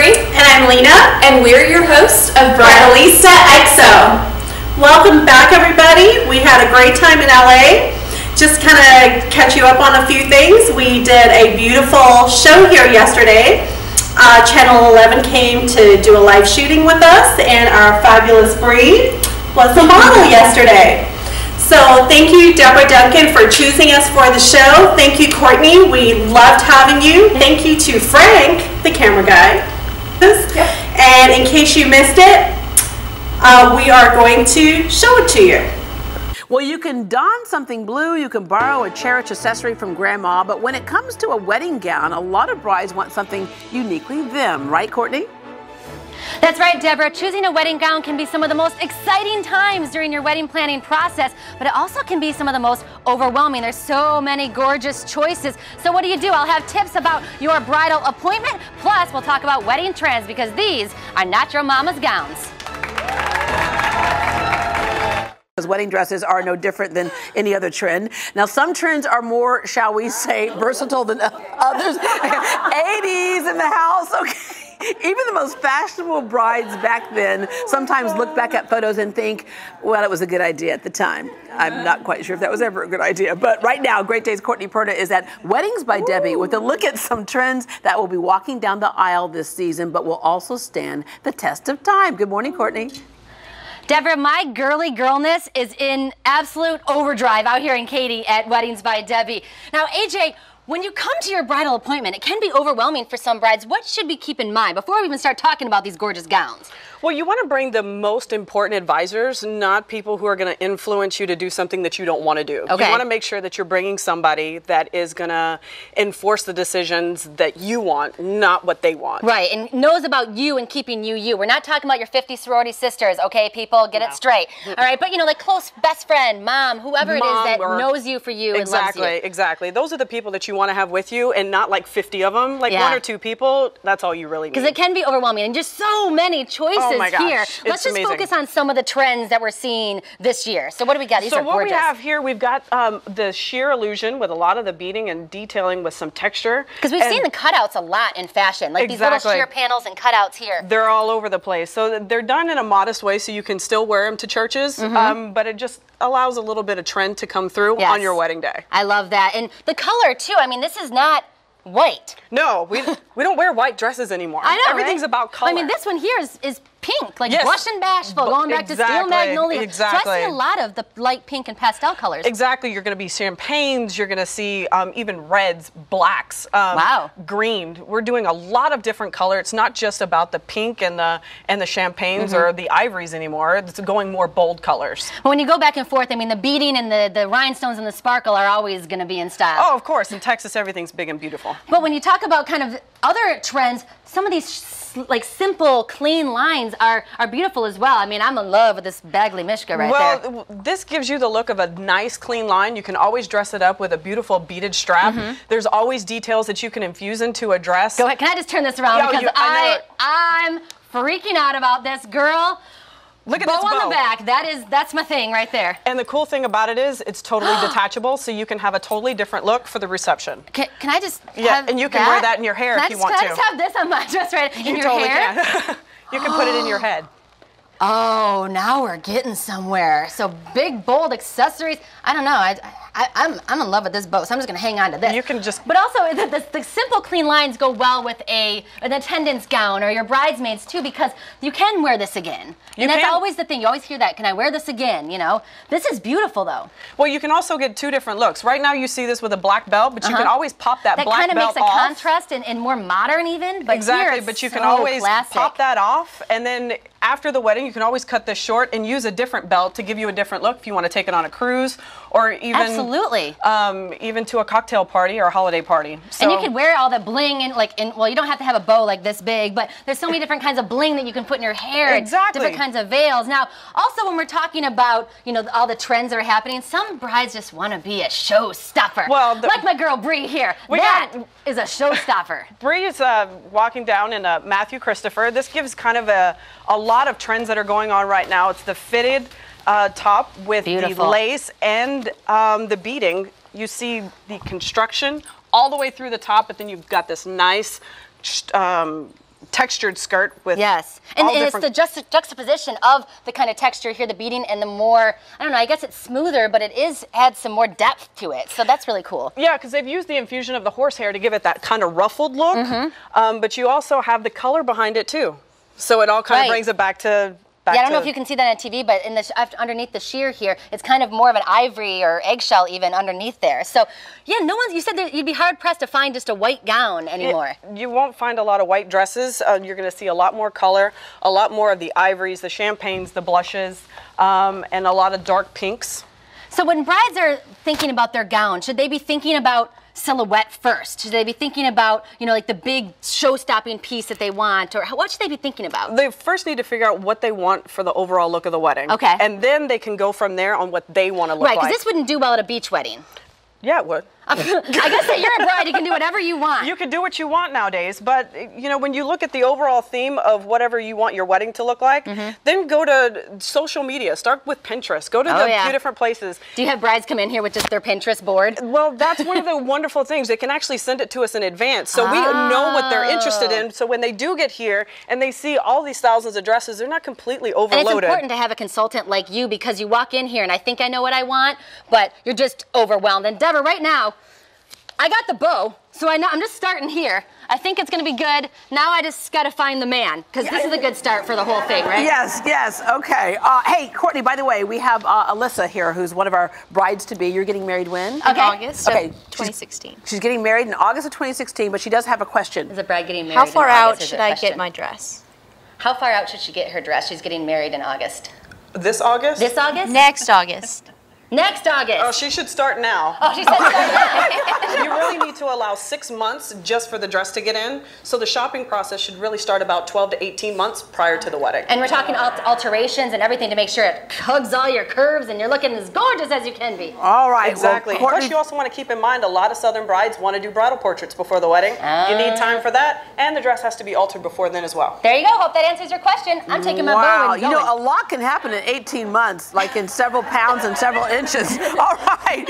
And I'm Lena. And we're your hosts of BridalistaXO. Welcome back, everybody. We had a great time in LA. Just kind of catch you up on a few things. We did a beautiful show here yesterday. Channel 11 came to do a live shooting with us, and our fabulous Bree was the model yesterday. So thank you, Deborah Duncan, for choosing us for the show. Thank you, Courtney. We loved having you. Thank you to Frank, the camera guy. And in case you missed it, we are going to show it to you. Well, you can don something blue, you can borrow a cherished accessory from grandma, but when it comes to a wedding gown, a lot of brides want something uniquely them, right, Courtney? That's right, Deborah. Choosing a wedding gown can be some of the most exciting times during your wedding planning process, but it also can be some of the most overwhelming. There's so many gorgeous choices. So what do? I'll have tips about your bridal appointment, plus we'll talk about wedding trends because these are not your mama's gowns. Wedding dresses are no different than any other trend. Now, some trends are more, shall we say, versatile than others. 80s in the house, okay. Even the most fashionable brides back then sometimes look back at photos and think, well, it was a good idea at the time. I'm not quite sure if that was ever a good idea. But right now, Great Day's Courtney Perna is at Weddings by Debbie with a look at some trends that will be walking down the aisle this season, but will also stand the test of time. Good morning, Courtney. Deborah, my girly girlness is in absolute overdrive out here in Katy at Weddings by Debbie. Now, AJ, when you come to your bridal appointment, it can be overwhelming for some brides. What should we keep in mind before we even start talking about these gorgeous gowns? Well, you want to bring the most important advisors, not people who are going to influence you to do something that you don't want to do. Okay. You want to make sure that you're bringing somebody that is going to enforce the decisions that you want, not what they want. Right, and knows about you and keeping you you. We're not talking about your 50 sorority sisters, okay, people? Get it straight. All right, but you know, like close best friend, mom, whoever it is that knows you for you and loves you. Exactly. Those are the people that you want to have with you, and not like 50 of them. Like one or two people, that's all you really need. Because it can be overwhelming, and just so many choices. Oh my gosh, here. Let's just focus on some of the trends that we're seeing this year. So what do we got? These are gorgeous. So what we have here, we've got the sheer illusion with a lot of the beading and detailing with some texture. Because we've seen the cutouts a lot in fashion, like these little sheer panels and cutouts here. They're all over the place. So they're done in a modest way, so you can still wear them to churches, but it just allows a little bit of trend to come through on your wedding day. I love that. And the color too, I mean, this is not white. No, we don't wear white dresses anymore. I know, everything's about color. I mean, this one here is pink, like blush and bashful, going back to Steel Magnolia. So I see a lot of the light pink and pastel colors. Exactly. You're going to be champagnes. You're going to see even reds, blacks, green. We're doing a lot of different color. It's not just about the pink and the champagnes or the ivories anymore. It's going more bold colors. When you go back and forth, I mean, the beading and the rhinestones and the sparkle are always going to be in style. Oh, of course. In Texas, everything's big and beautiful. But when you talk about kind of other trends, some of these like simple, clean lines are beautiful as well. I mean, I'm in love with this Bagley Mishka right there. Well, this gives you the look of a nice, clean line. You can always dress it up with a beautiful beaded strap. There's always details that you can infuse into a dress. Go ahead. Can I just turn this around? Because I'm freaking out about this, girl. Look at bow this bow on the back. That's my thing right there. And the cool thing about it is it's totally detachable, so you can have a totally different look for the reception. Can I just have and you can wear that in your hair if you want to. Can I just have this on my dress right in your totally hair? Can. You can put it in your head. Oh, now we're getting somewhere. So big, bold accessories. I don't know. I'm in love with this bow, so I'm just going to hang on to this. You can just... But also, the simple, clean lines go well with an attendant's gown or your bridesmaids, too, because you can wear this again. And that's always the thing. You always hear that. Can I wear this again? You know? This is beautiful, though. Well, you can also get two different looks. Right now, you see this with a black belt, but you can always pop that black belt off. That kind of makes a contrast and more modern, even. But exactly, but you can always pop that off, and then after the wedding, you can always cut this short and use a different belt to give you a different look if you want to take it on a cruise or even even to a cocktail party or a holiday party. So, and you can wear all the bling and well, you don't have to have a bow like this big, but there's so many different kinds of bling that you can put in your hair. Exactly. Different kinds of veils. Now, also when we're talking about all the trends that are happening, some brides just want to be a showstopper. Well, like my girl Bree here. That is a showstopper. Bree is walking down in a Matthew Christopher. This gives kind of a lot of trends that are going on right now. It's the fitted top with the lace and the beading. You see the construction all the way through the top, but then you've got this nice textured skirt with yes, and it's the juxtaposition of the kind of texture here, the beading, and the more, I don't know, I guess it's smoother, but it adds some more depth to it, so that's really cool. Yeah, because they've used the infusion of the horsehair to give it that kind of ruffled look, but you also have the color behind it too, so it all kind of brings it back to. Yeah, I don't know if you can see that on TV, but in the underneath the sheer here, it's kind of more of an ivory or eggshell even underneath there. So, yeah, you said that you'd be hard-pressed to find just a white gown anymore. You won't find a lot of white dresses. You're going to see a lot more color, a lot more of the ivories, the champagnes, the blushes, and a lot of dark pinks. So when brides are thinking about their gown, should they be thinking about silhouette first? Should they be thinking about, you know, like the big show-stopping piece that they want, or what should they be thinking about? They first need to figure out what they want for the overall look of the wedding. Okay. And then they can go from there on what they want to look like. Right, because this wouldn't do well at a beach wedding. Yeah, it would. I guess that you're a bride, you can do whatever you want. You can do what you want nowadays, but you know, when you look at the overall theme of whatever you want your wedding to look like, then go to social media. Start with Pinterest. Go to the few different places. Do you have brides come in here with just their Pinterest board? Well, that's one of the wonderful things. They can actually send it to us in advance, so we know what they're interested in. So when they do get here and they see all these thousands of dresses, they're not completely overloaded. And it's important to have a consultant like you, because you walk in here and I think I know what I want, but you're just overwhelmed. And Deborah, right now, I got the bow, so I'm just starting here. I think it's going to be good. Now I just got to find the man, because this is a good start for the whole thing, right? Yes, yes, okay. Hey, Courtney, by the way, we have Alyssa here, who's one of our brides-to-be. You're getting married when? In August of 2016. She's getting married in August of 2016, but she does have a question. Is a bride getting married How far in August, out should I get my dress? How far out should she get her dress? She's getting married in August. This August? This August? Next August. Next August. Oh, she should start now. Oh, she said start now. You really need to allow 6 months just for the dress to get in. So the shopping process should really start about 12 to 18 months prior to the wedding. And we're talking alterations and everything to make sure it hugs all your curves and you're looking as gorgeous as you can be. All right. Exactly. Well, plus, you also want to keep in mind a lot of Southern brides want to do bridal portraits before the wedding. You need time for that, and the dress has to be altered before then as well. There you go. Hope that answers your question. I'm taking my bow and going. You know, a lot can happen in 18 months, like in several pounds and several inches. All right.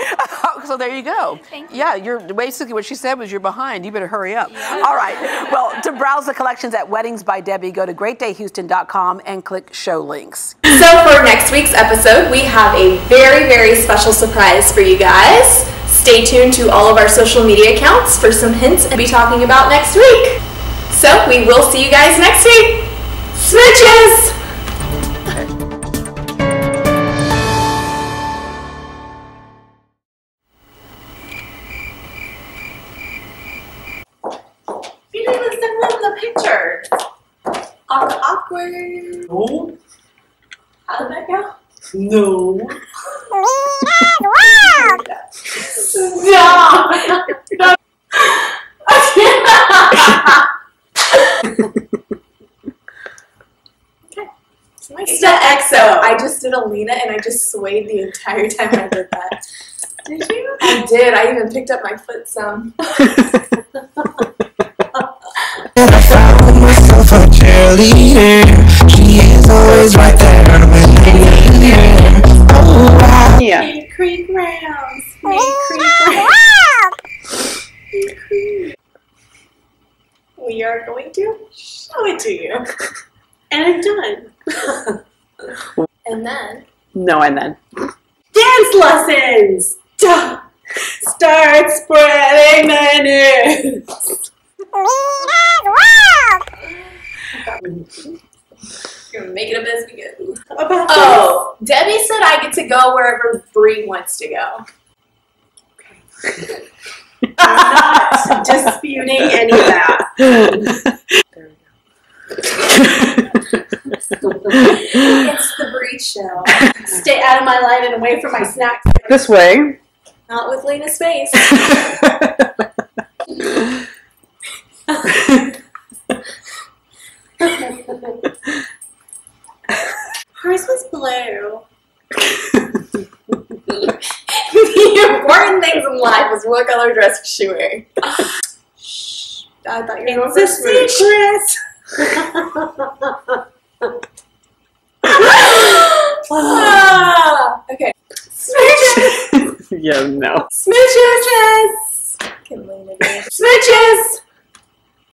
So there you go. Thank you. Yeah, you're basically what she said was you're behind. You better hurry up. Yeah. All right. Well, to browse the collections at Weddings by Debbie, go to greatdayhouston.com and click show links. So for next week's episode, we have a very, very special surprise for you guys. Stay tuned to all of our social media accounts for some hints and be talking about next week. So we will see you guys next week. Smooches! You didn't even send them the pictures. Awkward. No. How did that go? No. Stop. Okay. BridalistaXO. I just did a Lena and I just swayed the entire time I did that. Did you? I did. I even picked up my foot some. I found myself a cheerleader. She is always right there when I need her. Oh, wow. Yeah. Meet Creek rounds. Meet Creek rounds. Meet Creek. We are going to show it to you. And I'm done. And then. No, and then. Dance lessons! Duh. Start spreading the news. You're gonna make it up as we go. Oh, Debbie said I get to go wherever Bree wants to go. Okay. I'm not disputing any of that. There we go. It's the Bree show. Stay out of my line and away from my snacks. This way. Not with Lena's face. Hers was blue. The important things in life is what color dress is she wearing. Shh. I thought you were going for secret. Okay. Smooches. Yeah, no. Smooches. Smooches.